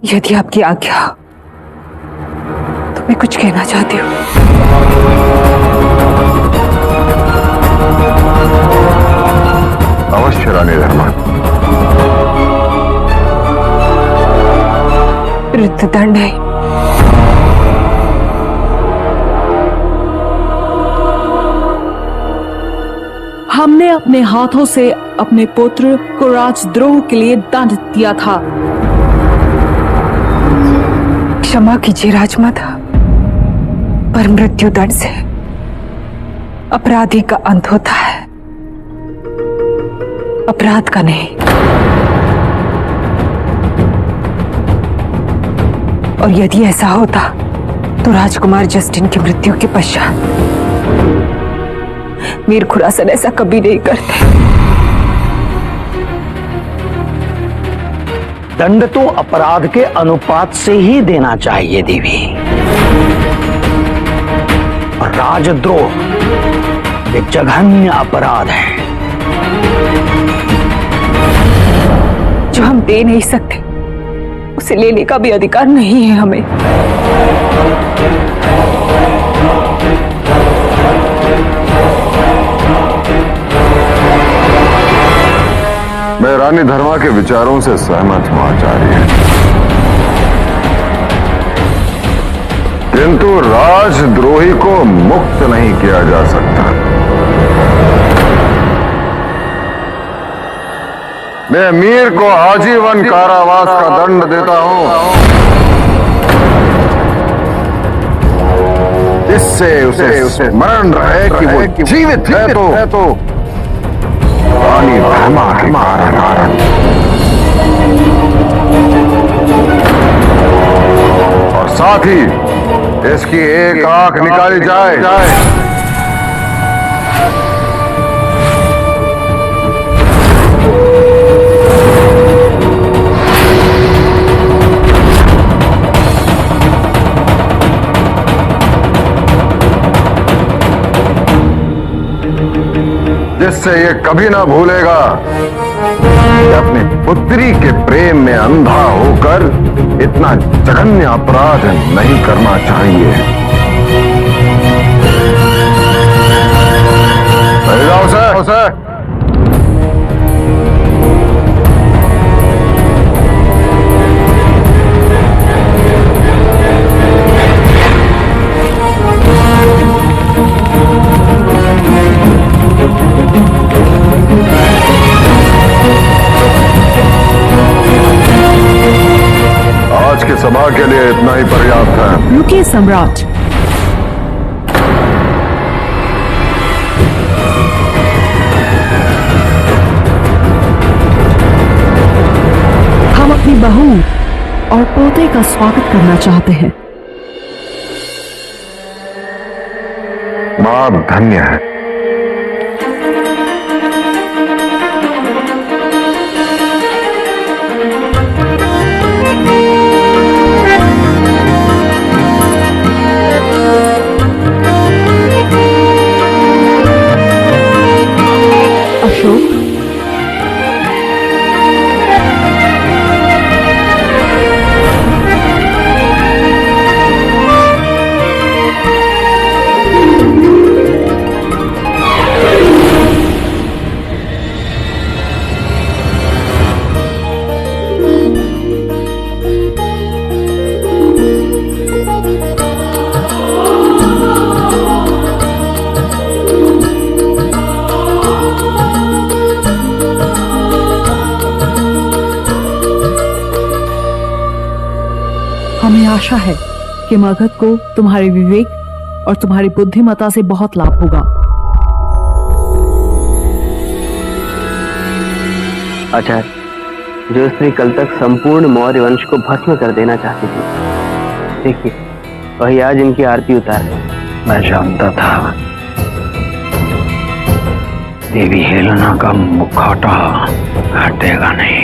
यदि आपकी आज्ञा हो तो मैं कुछ कहना चाहती हूँ। अवश्य रानी धर्मा। मृत्युदंड है। हमने अपने हाथों से अपने पुत्र को राजद्रोह के लिए दंड दिया था। क्षमा कीजिए राजमाता, पर मृत्युदंड से अपराधी का अंत होता है, अपराध का नहीं। और यदि ऐसा होता तो राजकुमार जस्टिन की मृत्यु के पश्चात मीर खुरासन ऐसा कभी नहीं करते। दंड तो अपराध के अनुपात से ही देना चाहिए देवी। और राजद्रोह एक जघन्य अपराध है जो हम दे नहीं सकते, उसे लेने का भी अधिकार नहीं है हमें। मैं रानी धर्मा के विचारों से सहमत हूं आचार्य, किंतु राजद्रोही को मुक्त नहीं किया जा सकता। मैं मीर को आजीवन कारावास का दंड देता हूं, जिससे उसे स्मरण रहे कि वो जीवित है तो रानी धर्मा के कारण। और साथ ही इसकी एक आंख निकाली जाए। जिससे ये कभी ना भूलेगा कि अपनी पुत्री के प्रेम में अंधा होकर इतना जघन्य अपराध नहीं करना चाहिए। जाओ सर। आज के सभा के लिए इतना ही पर्याप्त है। रुकिए सम्राट, हम अपनी बहू और पोते का स्वागत करना चाहते हैं। मां धन्य है। अशोक, हमें आशा है कि मगध को तुम्हारे विवेक और तुम्हारी बुद्धिमत्ता से बहुत लाभ होगा। आचार्य, जो स्त्री कल तक संपूर्ण मौर्य वंश को भस्म कर देना चाहती थी, देखिए वही आज इनकी आरती उतार गई। मैं जानता था देवी हेलेना का मुखौटा हटेगा नहीं।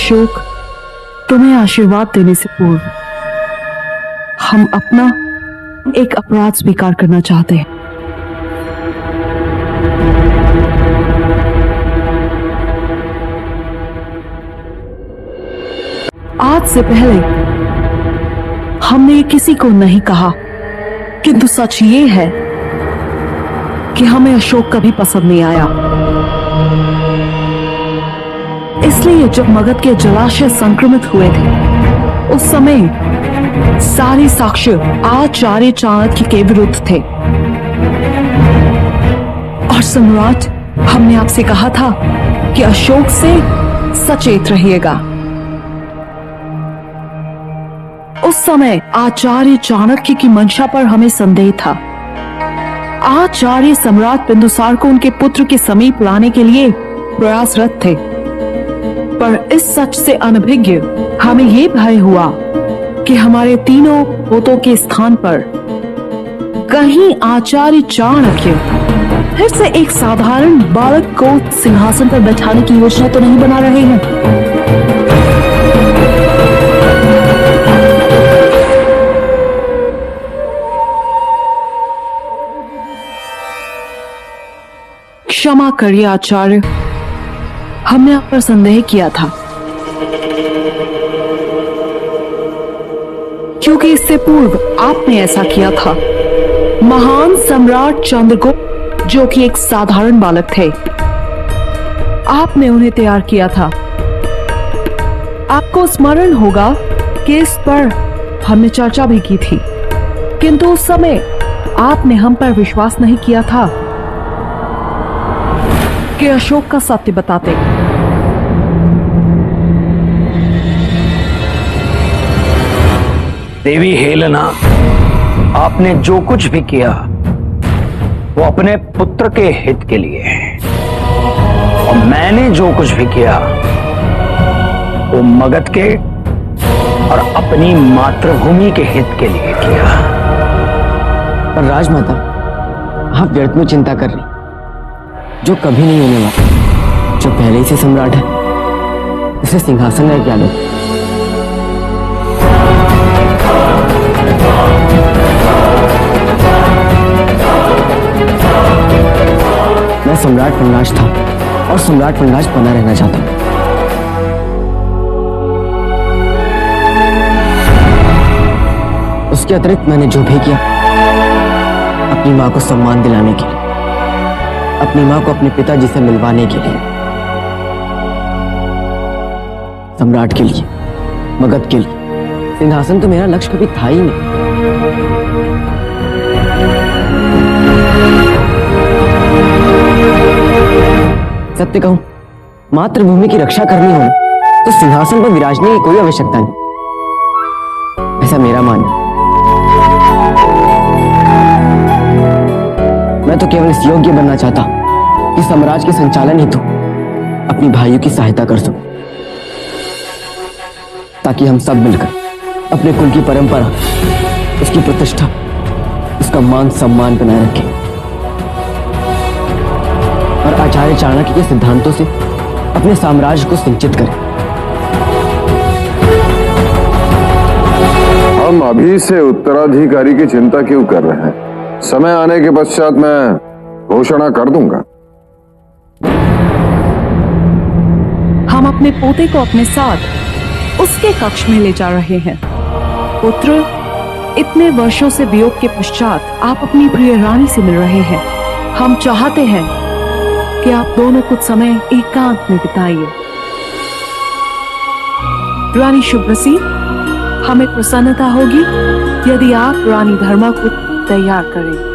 अशोक, तुम्हें आशीर्वाद देने से पूर्व हम अपना एक अपराध स्वीकार करना चाहते हैं। आज से पहले हमने ये किसी को नहीं कहा, किंतु सच ये है कि हमें अशोक कभी पसंद नहीं आया। इसलिए जब मगध के जलाशय संक्रमित हुए थे, उस समय सारे साक्ष्य आचार्य चाणक्य के विरुद्ध थे। और सम्राट, हमने आपसे कहा था कि अशोक से सचेत रहिएगा। उस समय आचार्य चाणक्य की मंशा पर हमें संदेह था। आचार्य सम्राट बिंदुसार को उनके पुत्र के समीप लाने के लिए प्रयासरत थे, पर इस सच से अनभिज्ञ हमें ये भय हुआ कि हमारे तीनों पोतों के स्थान पर कहीं आचार्य चाणक्य फिर से एक साधारण बालक को सिंहासन पर बैठाने की योजना तो नहीं बना रहे हैं। क्षमा करिए आचार्य, हमने आप पर संदेह किया था, क्योंकि इससे पूर्व आपने ऐसा किया था। महान सम्राट चंद्रगुप्त, जो कि एक साधारण बालक थे, आपने उन्हें तैयार किया था। आपको स्मरण होगा कि इस पर हमने चर्चा भी की थी, किंतु उस समय आपने हम पर विश्वास नहीं किया था कि अशोक का सत्य बताते। देवी हेलेना, आपने जो कुछ भी किया वो अपने पुत्र के हित के लिए है, और मैंने जो कुछ भी किया वो मगध के और अपनी मातृभूमि के हित के लिए किया। पर राजमाता, आप व्यर्थ में चिंता कर रही, जो कभी नहीं होने वाला। जो पहले ही से सम्राट है, उसे सिंहासन में क्या लो। मैं सम्राट वनराज था और सम्राट वनराज बना रहना चाहता हूं। उसके अतिरिक्त मैंने जो भी किया, अपनी मां को सम्मान दिलाने के लिए, अपनी मां को अपने पिताजी से मिलवाने के लिए, सम्राट के लिए, मगध के लिए। सिंहासन तो मेरा लक्ष्य कभी था ही नहीं। सत्य कहूं, मातृभूमि की रक्षा करनी हो तो सिंहासन पर विराजने की कोई आवश्यकता नहीं, ऐसा मेरा मानना। मैं तो केवल इस योग्य बनना चाहता कि साम्राज्य के संचालन हेतु अपनी भाइयों की सहायता कर सकूं, ताकि हम सब मिलकर अपने कुल की परंपरा, उसकी प्रतिष्ठा, उसका मान सम्मान बनाए रखें और आचार्य चाणक्य के सिद्धांतों से अपने साम्राज्य को सिंचित करें। हम अभी से उत्तराधिकारी की चिंता क्यों कर रहे हैं? समय आने के पश्चात मैं घोषणा कर दूंगा। हम अपने पोते को अपने साथ उसके कक्ष में ले जा रहे हैं। पुत्र, इतने वर्षों से वियोग के पश्चात आप अपनी प्रिय रानी से मिल रहे हैं। हम चाहते हैं कि आप दोनों कुछ समय एकांत में बिताइए। रानी शुभ्रसी, हमें प्रसन्नता होगी यदि आप रानी धर्मा को तैयार करें।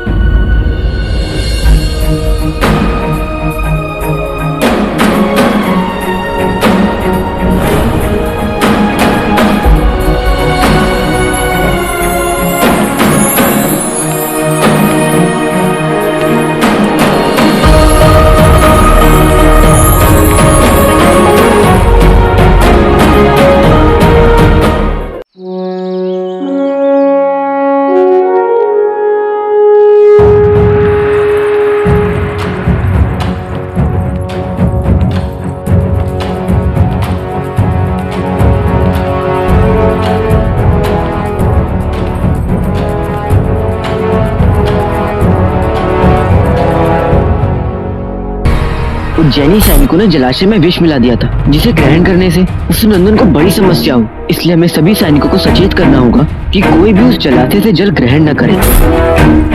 उज्जैनी सैनिकों ने जलाशय में विष मिला दिया था, जिसे ग्रहण करने से उस नंदन को बड़ी समस्या हो। इसलिए हमें सभी सैनिकों को सचेत करना होगा कि कोई भी उस जलाशय से जल ग्रहण न करे।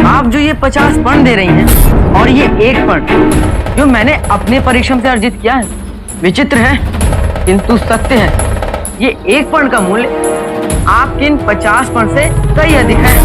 आप जो ये 50 पर्ण दे रही हैं और ये 1 पर्ण जो मैंने अपने परिश्रम से अर्जित किया है, विचित्र है किंतु सत्य है। ये 1 पर्ण का मूल्य आपके इन 50 पर्ण से कई अधिक है।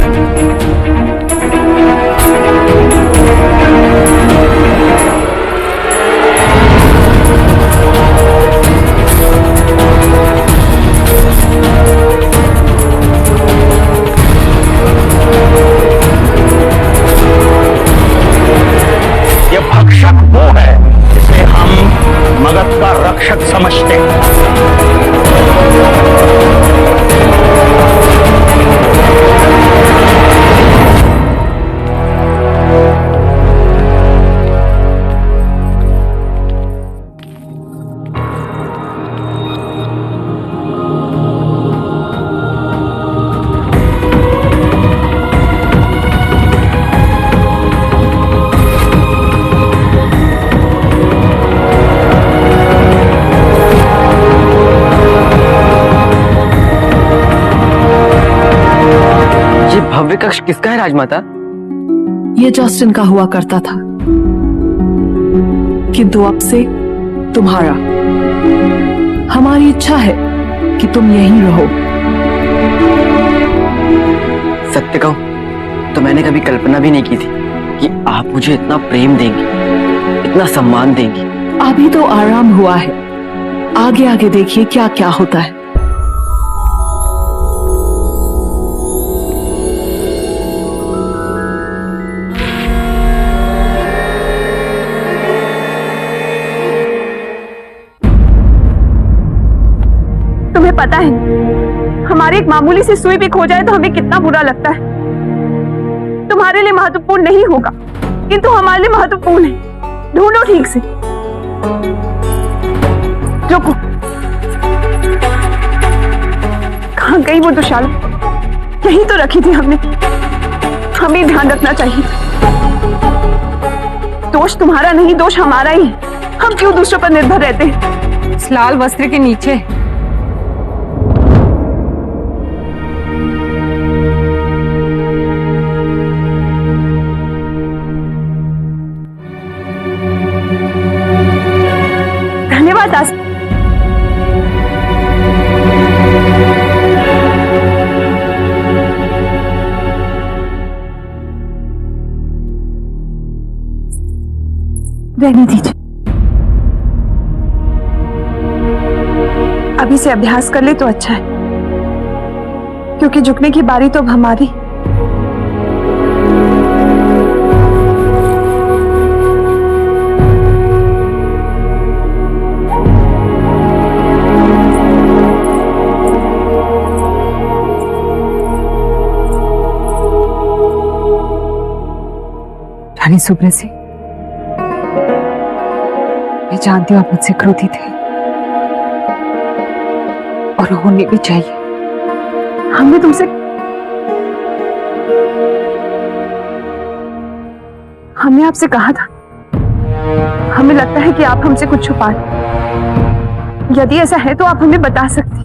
ये भक्षक वो है जिसे हम मगध का रक्षक समझते हैं। भव्य कक्ष किसका है राजमाता? ये जस्टिन का हुआ करता था, किंतु अब से तुम्हारा। हमारी इच्छा है कि तुम यहीं रहो। सत्य कहूं तो मैंने कभी कल्पना भी नहीं की थी कि आप मुझे इतना प्रेम देंगी, इतना सम्मान देंगी। अभी तो आराम हुआ है, आगे आगे देखिए क्या क्या होता है। तुम्हें पता है हमारी एक मामूली सी सुई भी खो जाए तो हमें कितना बुरा लगता है। तुम्हारे लिए महत्वपूर्ण नहीं होगा किंतु हमारे लिए महत्वपूर्ण है। ढूंढो ठीक से। रुको, कहाँ गई वो दुशाला? यही तो रखी थी हमने। हमें ध्यान रखना चाहिए। दोष तुम्हारा नहीं, दोष हमारा ही है। हम क्यों दूसरों पर निर्भर रहते हैं? इस लाल वस्त्र के नीचे धन्यवाद दास। रहने दीजिए, अभी से अभ्यास कर ले तो अच्छा है, क्योंकि झुकने की बारी तो अब हमारी। रानी सुब्रसी, मैं जानती हूं आप मुझसे क्रोधित थे और होने भी चाहिए। हमने तुमसे हमने आपसे कहा था, हमें लगता है कि आप हमसे कुछ छुपा रहे। यदि ऐसा है तो आप हमें बता सकती,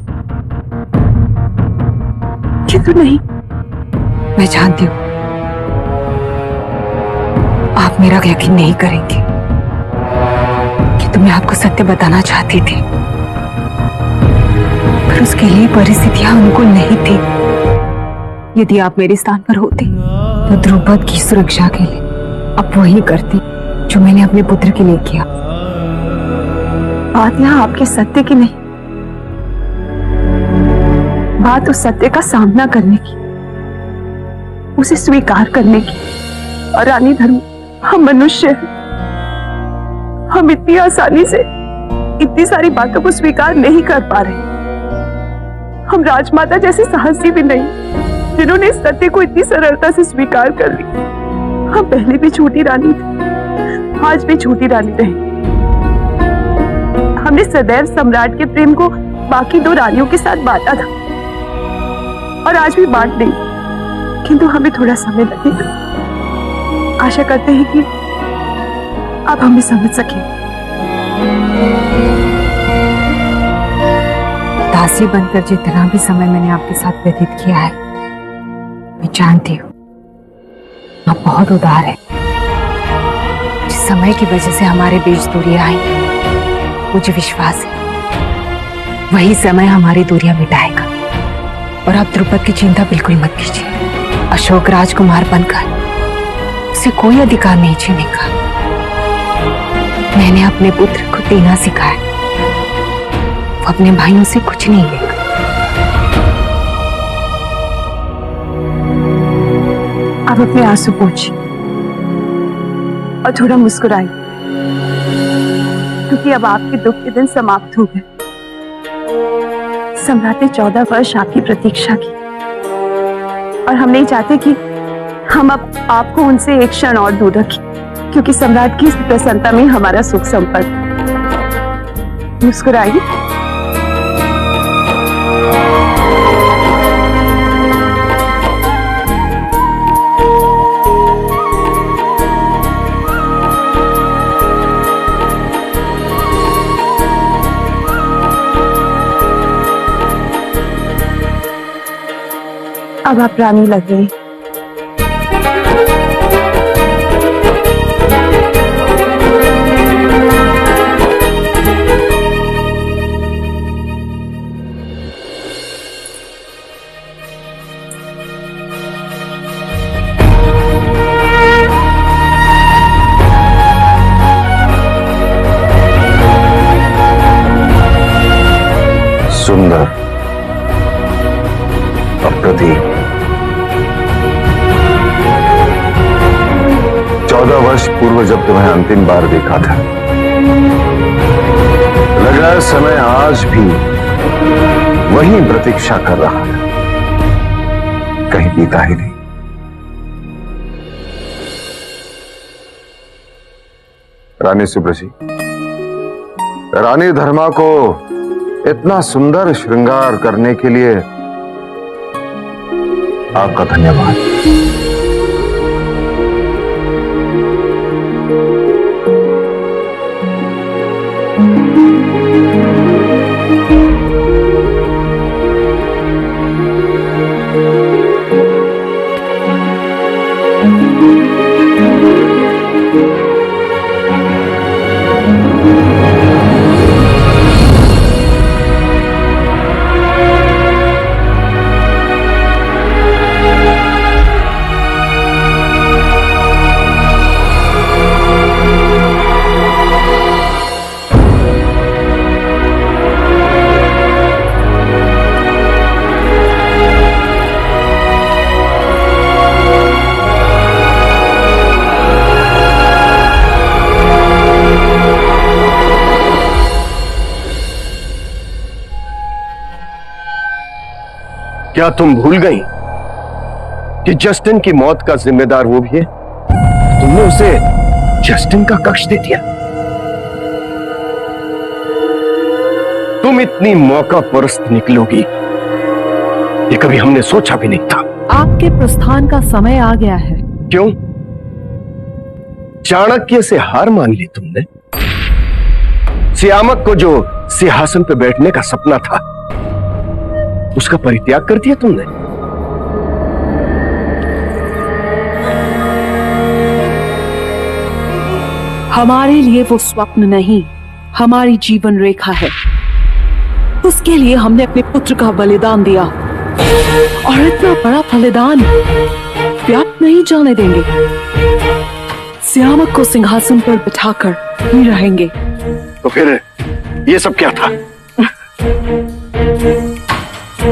किंतु नहीं। मैं जानती हूं आप मेरा यकीन नहीं करेंगे कि तुम्हें आपको सत्य बताना चाहती थी, पर उसके लिए परिस्थितियां अनुकूल नहीं थी। यदि आप मेरे स्थान पर होते तो द्रुपद की सुरक्षा के लिए आप वही करती जो मैंने अपने पुत्र के लिए किया। बात यहाँ आपके सत्य की नहीं, बात उस सत्य का सामना करने की, उसे स्वीकार करने की। और रानी धर्म, हम मनुष्य हैं, हम इतनी आसानी से इतनी सारी बातों को स्वीकार नहीं कर पा रहे। हम राजमाता जैसे साहसी भी नहीं जिन्होंने इस सत्य को इतनी सरलता से स्वीकार कर ली। हम पहले भी छोटी रानी थे, आज भी छोटी रानी रहे। हमने सदैव सम्राट के प्रेम को बाकी 2 रानियों के साथ बांटा था और आज भी बांट देंगे, किंतु हमें थोड़ा समय लगेगा। आशा करते हैं कि आप हमें समझ सकें। दासी बनकर जितना भी समय मैंने आपके साथ व्यतीत किया है, मैं जानती हूँ आप बहुत उदार है। जिस समय की वजह से हमारे बीच दूरियां आई, मुझे विश्वास है वही समय हमारी दूरियां मिटाएगा। और आप द्रुपद की चिंता बिल्कुल मत कीजिए। अशोक राजकुमार बनकर उसे कोई अधिकार नहीं छीने का। मैंने अपने पुत्र को देना सिखाया, वो अपने भाइयों से कुछ नहीं लेगा। आप अपने आंसू पोंछिए और थोड़ा मुस्कुराइए, क्योंकि अब आपके दुख के दिन समाप्त हो गए। सम्राट ने 14 वर्ष आपकी प्रतीक्षा की और हम नहीं चाहते कि हम अब आपको उनसे एक क्षण और दूर रखें, क्योंकि सम्राट की इस प्रसन्नता में हमारा सुख संपन्न। मुस्कुराइए। अब आप रानी लग रही। सुंदर, अप्रतिम, 14 वर्ष पूर्व जब तुम्हें अंतिम बार देखा था, लग रहा है समय आज भी वही प्रतीक्षा कर रहा है, कहीं बीता ही नहीं। रानी सुब्रसी, रानी धर्मा को इतना सुंदर श्रृंगार करने के लिए आपका धन्यवाद। क्या तुम भूल गई कि जस्टिन की मौत का जिम्मेदार वो भी है? तुमने उसे जस्टिन का कक्ष दे दिया। तुम इतनी मौका परस्त निकलोगी ये कभी हमने सोचा भी नहीं था। आपके प्रस्थान का समय आ गया है। क्यों? चाणक्य से हार मान ली तुमने? सियामक को जो सिंहासन पर बैठने का सपना था उसका परित्याग कर दिया तुमने? हमारे लिए वो स्वप्न नहीं, हमारी जीवन रेखा है। उसके लिए हमने अपने पुत्र का बलिदान दिया और इतना बड़ा बलिदान व्यर्थ नहीं जाने देंगे। सियामक को सिंहासन पर बिठाकर ही रहेंगे। तो फिर ये सब क्या था?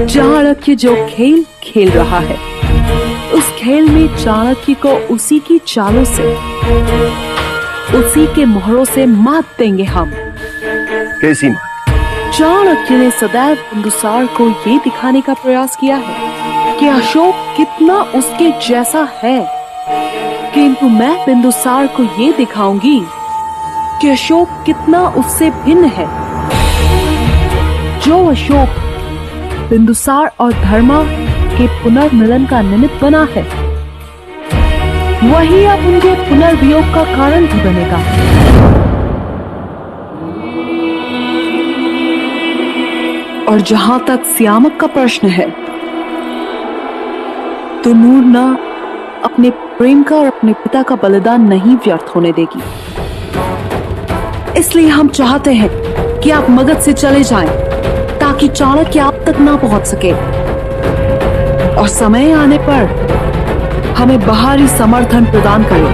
चाणक्य जो खेल खेल रहा है, उस खेल में चाणक्य को उसी की चालों से, उसी के मोहरों से मात देंगे हम। कैसी मात? चाणक्य ने सदैव बिंदुसार को ये दिखाने का प्रयास किया है कि अशोक कितना उसके जैसा है, किंतु मैं बिंदुसार को ये दिखाऊंगी कि अशोक कितना उससे भिन्न है। जो अशोक बिंदुसार और धर्मा के पुनर्मिलन का निमित्त बना है, वही अब उनके पुनर्वियोग का कारण भी बनेगा। और जहां तक सियामक का प्रश्न है, तो नूर ना अपने प्रेम का और अपने पिता का बलिदान नहीं व्यर्थ होने देगी। इसलिए हम चाहते हैं कि आप मगध से चले जाएं, ताकि चाणक्य आप तक ना पहुंच सके और समय आने पर हमें बाहरी समर्थन प्रदान करें।